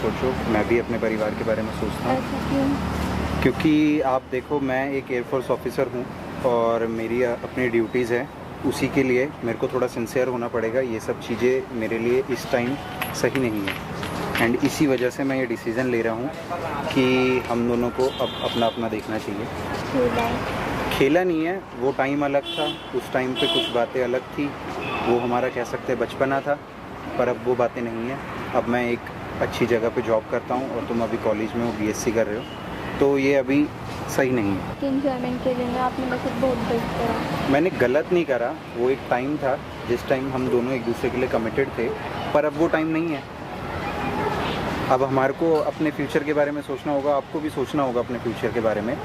सोचो, मैं भी अपने परिवार के बारे में सोचता हूँ। ऐसा क्यों? क्योंकि आप देखो, मैं एक एयरफोर्स ऑफिसर हूँ और मेरी अपनी ड्यूटीज़ हैं, उसी के लिए मेरे को थोड़ा सिंसियर होना पड़ेगा। ये सब चीज़ें मेरे लिए इस टाइम सही नहीं है एंड इसी वजह से मैं ये डिसीज़न ले रहा हूँ कि हम दोनों को अब अपना अपना देखना चाहिए। खेला नहीं है, वो टाइम अलग था, उस टाइम पे कुछ बातें अलग थी, वो हमारा कह सकते हैं बचपना था, पर अब वो बातें नहीं हैं। अब मैं एक अच्छी जगह पे जॉब करता हूँ और तुम अभी कॉलेज में हो, बीएससी कर रहे हो, तो ये अभी सही नहीं है। एंजॉयमेंट के लिए आपने मतलब बहुत गलत करा। मैंने गलत नहीं करा, वो एक टाइम था जिस टाइम हम दोनों एक दूसरे के लिए कमिटेड थे, पर अब वो टाइम नहीं है। अब हमारे को अपने फ्यूचर के बारे में सोचना होगा, आपको भी सोचना होगा अपने फ्यूचर के बारे में।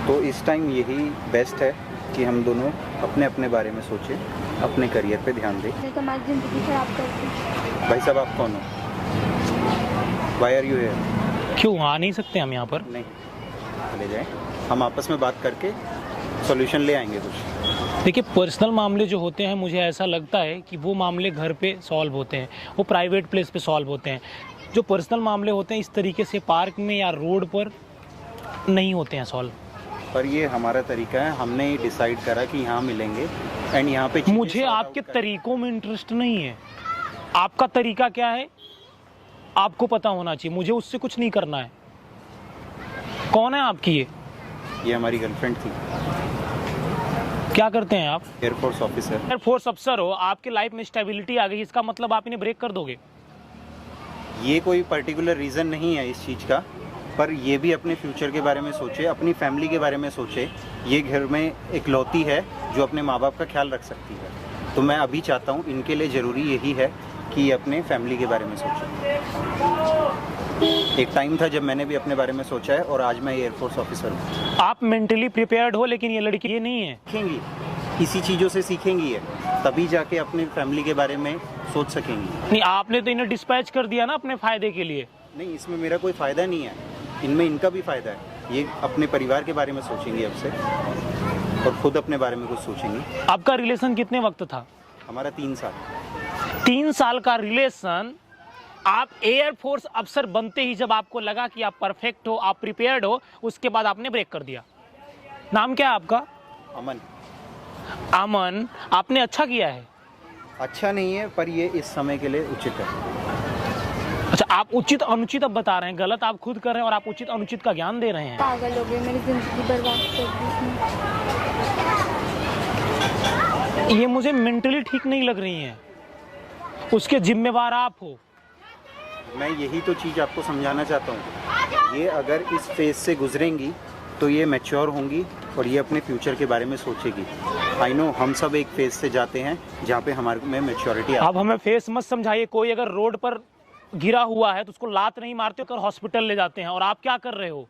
तो इस टाइम यही बेस्ट है कि हम दोनों अपने अपने बारे में सोचें, अपने करियर पे ध्यान दें। तो हमारी ज़िंदगी खराब करती। भाई साहब, आप कौन हो? Why are you here? क्यों आ नहीं सकते हम यहाँ पर? नहीं, चले जाएं, हम आपस में बात करके सॉल्यूशन ले आएंगे कुछ। देखिए, पर्सनल मामले जो होते हैं, मुझे ऐसा लगता है कि वो मामले घर पे सॉल्व होते हैं, वो प्राइवेट प्लेस पे सॉल्व होते हैं। जो पर्सनल मामले होते हैं इस तरीके से पार्क में या रोड पर नहीं होते हैं सॉल्व। पर ये हमारा तरीका है, हमने ही डिसाइड करा कि यहाँ मिलेंगे एंड यहाँ पे मुझे आपके तरीकों में इंटरेस्ट नहीं है। आपका तरीका क्या है आपको पता होना चाहिए, मुझे उससे कुछ नहीं करना है। कौन है आपकी ये हमारी गर्लफ्रेंड थी। क्या करते हैं आप? Air force officer. एयरफोर्स अफसर हो, आपकी लाइफ में स्टेबिलिटी आ गई, इसका मतलब आप इन्हें ब्रेक कर दोगे? ये कोई पर्टिकुलर रीज़न नहीं है इस चीज़ का, पर ये भी अपने फ्यूचर के बारे में सोचे, अपनी फैमिली के बारे में सोचे। ये घर में इकलौती है जो अपने माँ बाप का ख्याल रख सकती है, तो मैं अभी चाहता हूँ इनके लिए ज़रूरी यही है कि अपने फैमिली के बारे में सोचें। एक टाइम था जब मैंने भी अपने बारे में सोचा है और आज मैं एयरफोर्स ऑफिसर हूँ। आप मेंटली प्रिपेयर्ड हो, लेकिन ये लड़की ये नहीं है। सीखेंगी, इसी चीज़ों से सीखेंगी है, तभी जाके अपने फैमिली के बारे में सोच सकेंगी। नहीं, आपने तो इन्हें डिस्पैच कर दिया ना अपने फायदे के लिए। नहीं, इसमें मेरा कोई फ़ायदा नहीं है, इनमें इनका भी फ़ायदा है। ये अपने परिवार के बारे में सोचेंगे अब से और खुद अपने बारे में कुछ सोचेंगे। आपका रिलेशन कितने वक्त था? हमारा 3 साल। 3 साल का रिलेशन। आप एयरफोर्स अफसर बनते ही जब आपको लगा कि आप परफेक्ट हो, आप प्रिपेयर्ड हो, उसके बाद आपने ब्रेक कर दिया। नाम क्या है आपका? अमन। अमन, आपने अच्छा किया है। अच्छा नहीं है, पर ये इस समय के लिए उचित है। अच्छा, आप उचित अनुचित अब बता रहे हैं, गलत आप खुद कर रहे हैं और आप उचित अनुचित का ज्ञान दे रहे हैं। पागल हो गए, मेरी जिंदगी बर्बाद कर दी। ये मुझे मेंटली ठीक नहीं लग रही हैं, उसके जिम्मेवार आप हो। मैं यही तो चीज़ आपको समझाना चाहता हूँ। ये अगर इस फेज से गुजरेंगी तो ये मैच्योर होंगी और ये अपने फ्यूचर के बारे में सोचेगी। आई नो, हम सब एक फेज से जाते हैं जहाँ पे हमारे में मैच्योरिटी। आप हमें फेस मत समझाइए। कोई अगर रोड पर गिरा हुआ है तो उसको लात नहीं मारते कर हॉस्पिटल ले जाते हैं, और आप क्या कर रहे हो?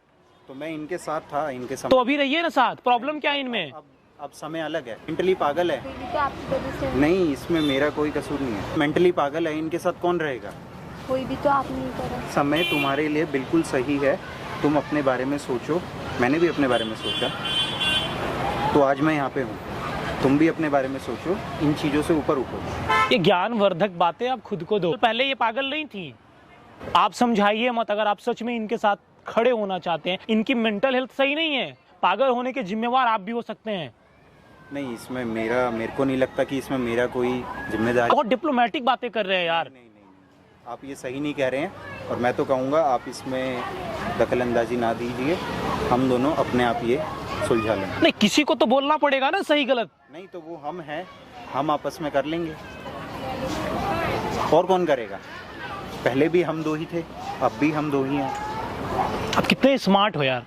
तो मैं इनके साथ था, इनके समय। तो अभी रहिए ना साथ। प्रॉब्लम क्या है इनमें? अब समय अलग है। मेंटली पागल है। कोई भी तो आपकी वजह से। नहीं, इसमें मेरा कोई कसूर नहीं है। मेंटली पागल है, इनके साथ कौन रहेगा? कोई भी तो आप नहीं करा। समय तुम्हारे लिए बिल्कुल सही है, तुम अपने बारे में सोचो। मैंने भी अपने बारे में सोचा, तो आज मैं यहाँ पे हूँ। तुम भी अपने बारे में सोचो, इन चीज़ों से ऊपर उठो। ये ज्ञानवर्धक बातें आप खुद को दो। पहले ये पागल नहीं थी। आप समझाइए मत। अगर आप सच में इनके साथ खड़े होना चाहते हैं, इनकी मेंटल हेल्थ सही नहीं है, पागल होने के जिम्मेवार आप भी हो सकते हैं। नहीं, इसमें मेरे को नहीं लगता कि इसमें मेरा कोई जिम्मेदारी। बहुत डिप्लोमेटिक बातें कर रहे हैं यार। नहीं, आप ये सही नहीं कह रहे हैं और मैं तो कहूँगा आप इसमें दखलंदाजी ना दीजिए। हम दोनों अपने आप ये सुलझा लें। नहीं, किसी को तो बोलना पड़ेगा ना सही गलत। नहीं तो वो हम हैं, हम आपस में कर लेंगे, और कौन करेगा? पहले भी हम 2 ही थे, अब भी हम 2 ही हैं। आप कितने स्मार्ट हो यार।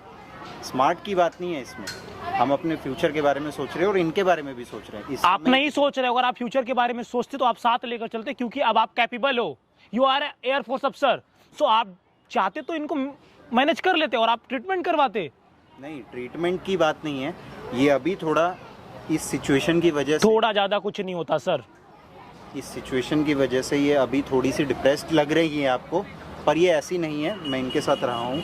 स्मार्ट की बात नहीं है इसमें, हम अपने फ्यूचर के बारे में सोच रहे हैं और इनके बारे में भी सोच रहे हैं। आप नहीं सोच रहे हो। अगर आप फ्यूचर के बारे में सोचते तो आप साथ लेकर चलते, क्योंकि अब आप कैपेबल हो। यू आर एयरफोर्स अफसर, सो आप चाहते तो इनको मैनेज कर लेते और आप ट्रीटमेंट करवाते। नहीं, ट्रीटमेंट की बात नहीं है, ये अभी थोड़ा इस सिचुएशन की वजह से, थोड़ा ज़्यादा कुछ नहीं होता सर। इस सिचुएशन की वजह से ये अभी थोड़ी सी डिप्रेस्ड लग रही है आपको, पर ये ऐसी नहीं है। मैं इनके साथ रहा हूँ।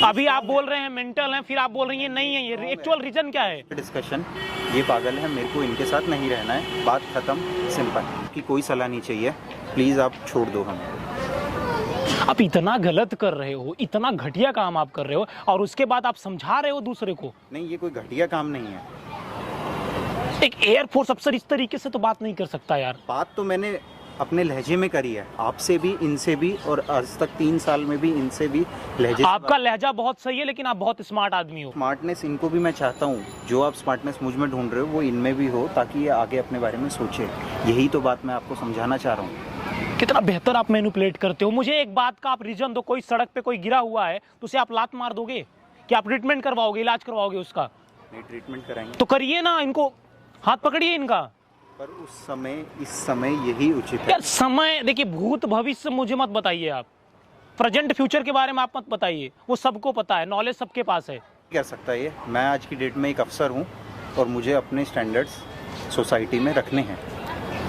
अभी आप बोल रहे हैं मेंटल है, फिर आप बोल रही हैं नहीं है। ये एक्चुअल रीजन क्या है? डिस्कशन, ये पागल है, मेरे को इनके साथ नहीं रहना है, बात खत्म, सिंपल। कि कोई सलाह नहीं चाहिए, प्लीज़ आप छोड़ दो हमें। आप इतना गलत कर रहे हो, इतना घटिया काम आप कर रहे हो, और उसके बाद आप समझा रहे हो दूसरे को। नहीं, ये कोई घटिया काम नहीं है। एक एयरफोर्स अफसर इस तरीके से तो बात नहीं कर सकता यार। बात तो मैंने अपने लहजे में करी है, आपसे भी, इनसे भी, और आज तक 3 साल में भी इनसे भी लहजे। आपका लहजा बहुत सही है, लेकिन आप बहुत स्मार्ट आदमी हो। स्मार्टनेस इनको भी मैं चाहता हूँ, जो आप स्मार्टनेस मुझ में ढूंढ रहे हो वो इनमें भी हो, ताकि ये आगे अपने बारे में सोचे। यही तो बात मैं आपको समझाना चाह रहा हूँ। कितना बेहतर आप मैनिपुलेट करते हो। मुझे एक बात का आप रीजन दो, कोई सड़क पे कोई गिरा हुआ है तो उसे आप लात मार दोगे कि आप ट्रीटमेंट करवाओगे, इलाज करवाओगे उसका? नहीं, ट्रीटमेंट कराएंगे तो करिए ना, इनको हाथ पकड़िए इनका। पर उस समय, इस समय यही उचित है। यार समय देखिए, भूत भविष्य मुझे मत बताइए, आप प्रेजेंट फ्यूचर के बारे में आप मत बताइए, वो सबको पता है, नॉलेज सबके पास है। क्या सकता है ये? मैं आज की डेट में एक अफसर हूँ और मुझे अपने स्टैंडर्ड्स सोसाइटी में रखने हैं।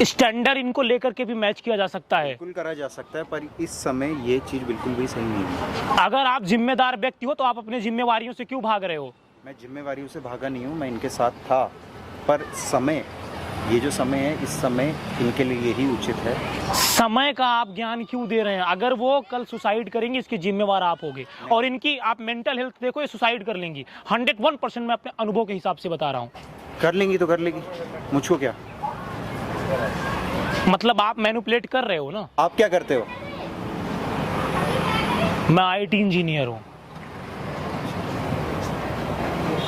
स्टैंडर्ड इनको लेकर के भी मैच किया जा सकता है, बिल्कुल करा जा सकता है, पर इस समय ये चीज़ बिल्कुल भी सही नहीं है। अगर आप जिम्मेदार व्यक्ति हो तो आप अपनी जिम्मेवारियों से क्यों भाग रहे हो? मैं जिम्मेवारियों से भागा नहीं हूँ, मैं इनके साथ था, पर समय, ये जो समय है, इस समय इनके लिए यही उचित है। समय का आप ज्ञान क्यों दे रहे हैं? अगर वो कल सुसाइड करेंगे, इसके जिम्मेवार आप होगे। और इनकी आप मेंटल हेल्थ देखो, ये सुसाइड कर लेंगी 101%। मैं अपने अनुभव के हिसाब से बता रहा हूँ। कर लेंगी तो कर लेगी, मुझको क्या? मतलब आप मैनिपुलेट कर रहे हो ना। आप क्या करते हो? मैं IT इंजीनियर हूँ,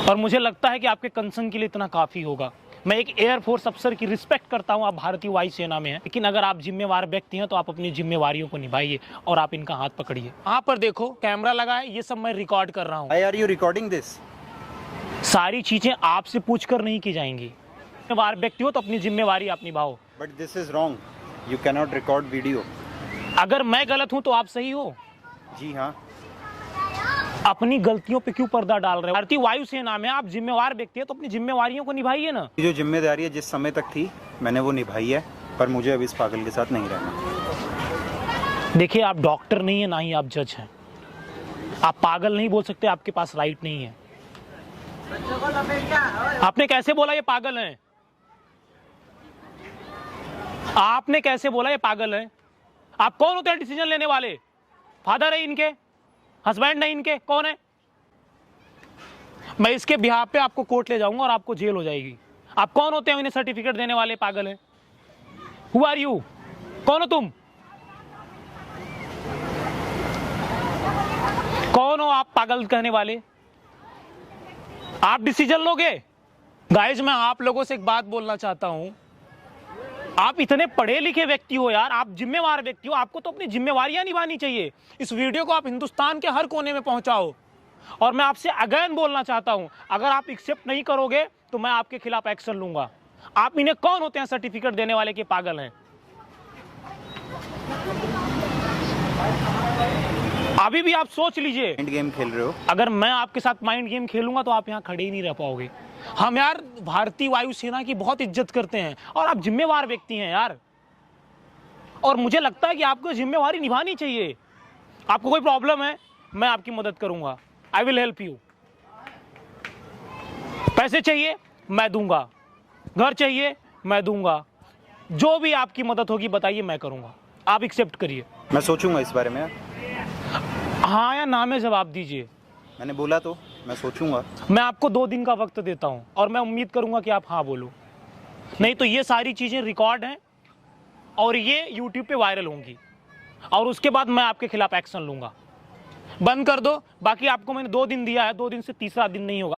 और मुझे लगता है कि आपके कंसर्न के लिए इतना काफी होगा। मैं एक एयरफोर्स अफसर की रिस्पेक्ट करता हूं, आप भारतीय वायुसेना में हैं, लेकिन अगर आप जिम्मेवार व्यक्ति हैं तो आप अपनी जिम्मेवारियों को निभाइए और आप इनका हाथ पकड़िए। यहाँ पर देखो, कैमरा लगा है, ये सब मैं रिकॉर्ड कर रहा हूँ। Why are you recording this? सारी चीजें आपसे पूछ कर नहीं की जाएंगी। जिम्मेवार व्यक्ति हो तो अपनी जिम्मेवारी आप निभाओ। But this is wrong. You cannot record video. अगर मैं गलत हूं तो आप सही हो। जी हाँ। अपनी गलतियों पे क्यों पर्दा डाल रहे हो? भारतीय वायुसेना में आप जिम्मेवार व्यक्ति है तो अपनी जिम्मेवारियों को निभाइए ना। जो जिम्मेदारी है जिस समय तक थी मैंने वो निभाई है, पर मुझे अब इस पागल के साथ नहीं रहना। देखिए, आप डॉक्टर नहीं है, ना ही आप जज हैं। आप पागल नहीं बोल सकते, आपके पास राइट नहीं है। आपने कैसे बोला ये पागल हैं? आपने कैसे बोला ये पागल हैं? आप कौन होते हैं डिसीजन लेने वाले? फादर है इनके? हस्बैंड है इनके? कौन है? मैं इसके बिहाफ पे आपको कोर्ट ले जाऊंगा और आपको जेल हो जाएगी। आप कौन होते हैं इन्हें सर्टिफिकेट देने वाले? पागल हैं? Who are you? कौन हो तुम? कौन हो आप पागल कहने वाले? आप डिसीजन लोगे? गाइस, मैं आप लोगों से एक बात बोलना चाहता हूं, आप इतने पढ़े लिखे व्यक्ति हो यार, आप जिम्मेवार व्यक्ति हो, आपको तो अपनी जिम्मेवारियां निभानी चाहिए। इस वीडियो को आप हिंदुस्तान के हर कोने में पहुंचाओ। और मैं आपसे अगेन बोलना चाहता हूं, अगर आप एक्सेप्ट नहीं करोगे तो मैं आपके खिलाफ एक्शन लूंगा। आप इन्हें कौन होते हैं सर्टिफिकेट देने वाले के? पागल हैं। अभी भी आप सोच लीजिए। माइंड गेम खेल रहे हो। अगर मैं आपके साथ माइंड गेम खेलूंगा तो आप यहाँ खड़े ही नहीं रह पाओगे। हम यार भारतीय वायुसेना की बहुत इज्जत करते हैं और आप जिम्मेवार व्यक्ति हैं यार, और मुझे लगता है कि आपको जिम्मेवारी निभानी चाहिए। आपको कोई प्रॉब्लम है, मैं आपकी मदद करूंगा। I will help you. पैसे चाहिए मैं दूंगा, घर चाहिए मैं दूंगा, जो भी आपकी मदद होगी बताइए, मैं करूंगा। आप एक्सेप्ट करिए। मैं सोचूंगा इस बारे में। हाँ या ना में जवाब दीजिए। मैंने बोला तो मैं सोचूंगा। मैं आपको 2 दिन का वक्त देता हूं और मैं उम्मीद करूंगा कि आप हाँ बोलो, नहीं तो ये सारी चीजें रिकॉर्ड हैं और ये YouTube पे वायरल होंगी, और उसके बाद मैं आपके खिलाफ एक्शन लूंगा। बंद कर दो। बाकी आपको मैंने 2 दिन दिया है, 2 दिन से तीसरा दिन नहीं होगा।